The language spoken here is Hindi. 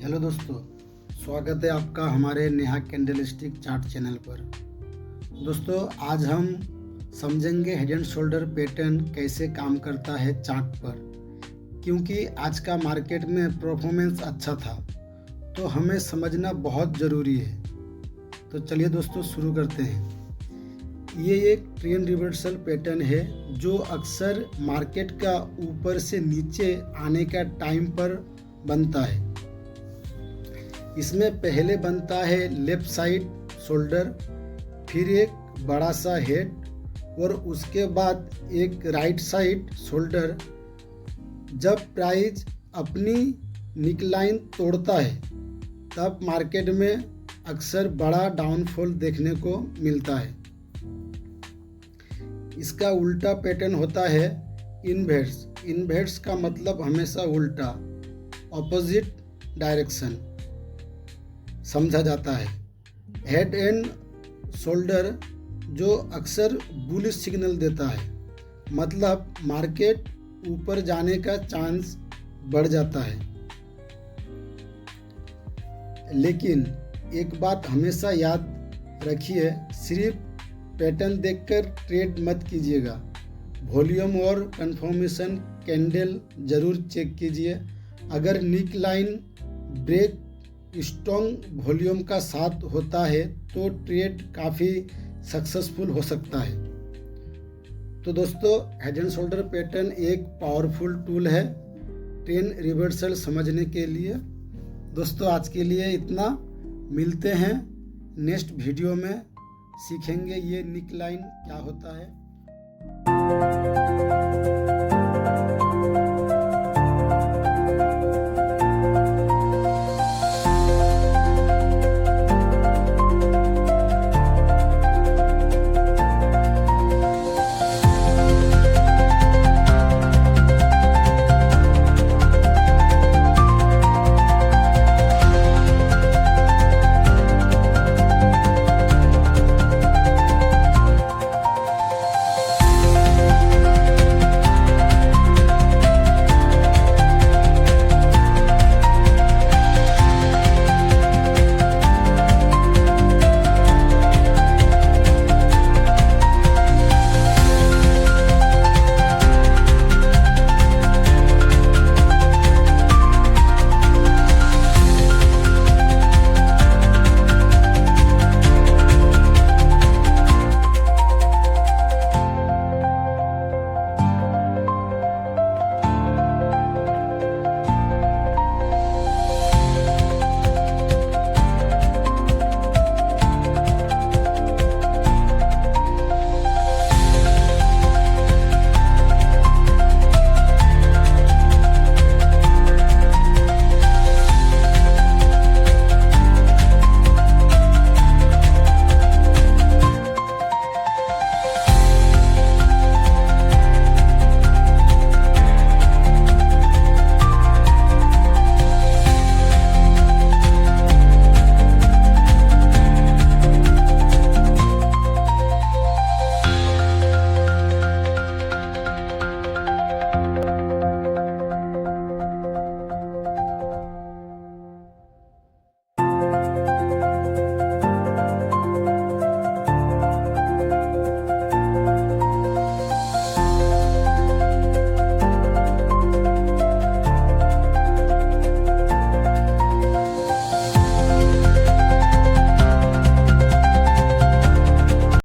हेलो दोस्तों, स्वागत है आपका हमारे नेहा कैंडलस्टिक चार्ट चैनल पर। दोस्तों, आज हम समझेंगे हेड एंड शोल्डर पैटर्न कैसे काम करता है चार्ट पर। क्योंकि आज का मार्केट में परफॉर्मेंस अच्छा था तो हमें समझना बहुत ज़रूरी है। तो चलिए दोस्तों शुरू करते हैं। ये एक ट्रेंड रिवर्सल पैटर्न है जो अक्सर मार्केट का ऊपर से नीचे आने का टाइम पर बनता है। इसमें पहले बनता है लेफ्ट साइड शोल्डर, फिर एक बड़ा सा हेड और उसके बाद एक राइट साइड शोल्डर। जब प्राइस अपनी निकलाइन तोड़ता है तब मार्केट में अक्सर बड़ा डाउनफॉल देखने को मिलता है। इसका उल्टा पैटर्न होता है इनवर्स। इनवर्स का मतलब हमेशा उल्टा, ऑपोजिट डायरेक्शन समझा जाता है। हेड एंड शोल्डर जो अक्सर बुलिश सिग्नल देता है, मतलब मार्केट ऊपर जाने का चांस बढ़ जाता है। लेकिन एक बात हमेशा याद रखिए, सिर्फ पैटर्न देखकर ट्रेड मत कीजिएगा। वॉल्यूम और कंफर्मेशन कैंडल जरूर चेक कीजिए। अगर निक लाइन ब्रेक स्ट्रॉन्ग वॉल्यूम का साथ होता है तो ट्रेड काफ़ी सक्सेसफुल हो सकता है। तो दोस्तों, हेड एंड शोल्डर पैटर्न एक पावरफुल टूल है ट्रेंड रिवर्सल समझने के लिए। दोस्तों, आज के लिए इतना। मिलते हैं नेक्स्ट वीडियो में, सीखेंगे ये निक लाइन क्या होता है।